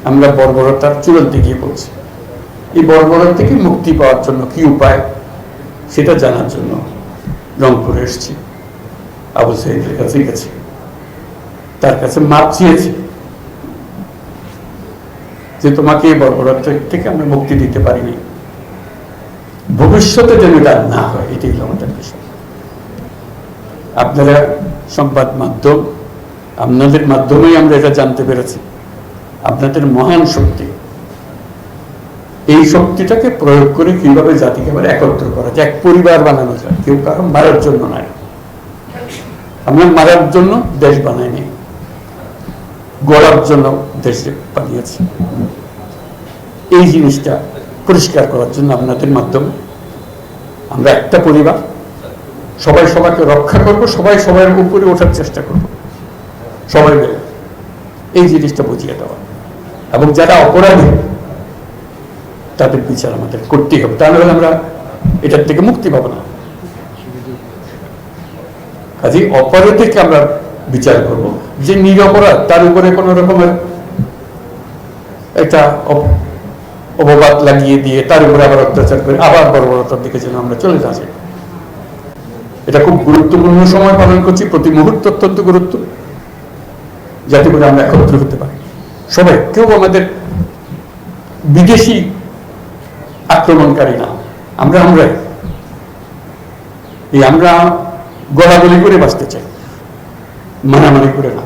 আমরা বর্বরতার চূড়ান্তে গিয়ে পড়ছি। এই বর্বরতা থেকে মুক্তি পাওয়ার জন্য কি উপায় সেটা জানার জন্য রংপুরে এসেছি, আবু সাইদের কাছে গেছি, তার কাছে মাপ চেয়েছি যে তোমাকে এই বর্বরতা থেকে আমরা মুক্তি দিতে পারিনি, ভবিষ্যতে যেন এটা না হয়, এটাই হলো আমাদের বিষয়। আপনারা সংবাদ মাধ্যম, আপনাদের মাধ্যমেই আমরা এটা জানতে পেরেছি, আপনাদের মহান শক্তি, এই শক্তিটাকে প্রয়োগ করে কিভাবে জাতিকে আবার একত্র করা যায়, এক পরিবার বানানো যায়। কেউ কারো মারার জন্য নয়, আমরা মারার জন্য দেশ বানাইনি, গড়ার জন্য দেশ বানিয়েছি। এই জিনিসটা পরিষ্কার করার জন্য আপনাদের মাধ্যমে আমরা একটা পরিবার, সবাই সবাইকে রক্ষা করব, সবাই সবার উপরে ওঠার চেষ্টা করব, সবাই মিলে এই জিনিসটা বুঝিয়ে দেওয়া। এবং যারা অপরাধী তাদের বিচার আমাদের করতেই হবে, তা নাহলে আমরা এটার থেকে মুক্তি পাবো না। কাজে অপরাধীকে আমরা বিচার করব, যে নিরপরাধ তার উপরে কোন রকমের একটা অপবাদ লাগিয়ে দিয়ে তার উপরে আবার অত্যাচার করে আবার বর্বরতার দিকে যেন আমরা চলে যাচ্ছি। এটা খুব গুরুত্বপূর্ণ সময় পালন করছি, প্রতি মুহূর্ত অত্যন্ত গুরুত্ব, যাতে করে আমরা একত্র হতে পারি সবাই। কেউ আমাদের বিদেশি আক্রমণকারী না, আমরাই এই আমরা গলাগলি করে বাঁচতে চাই, মারামারি করে না।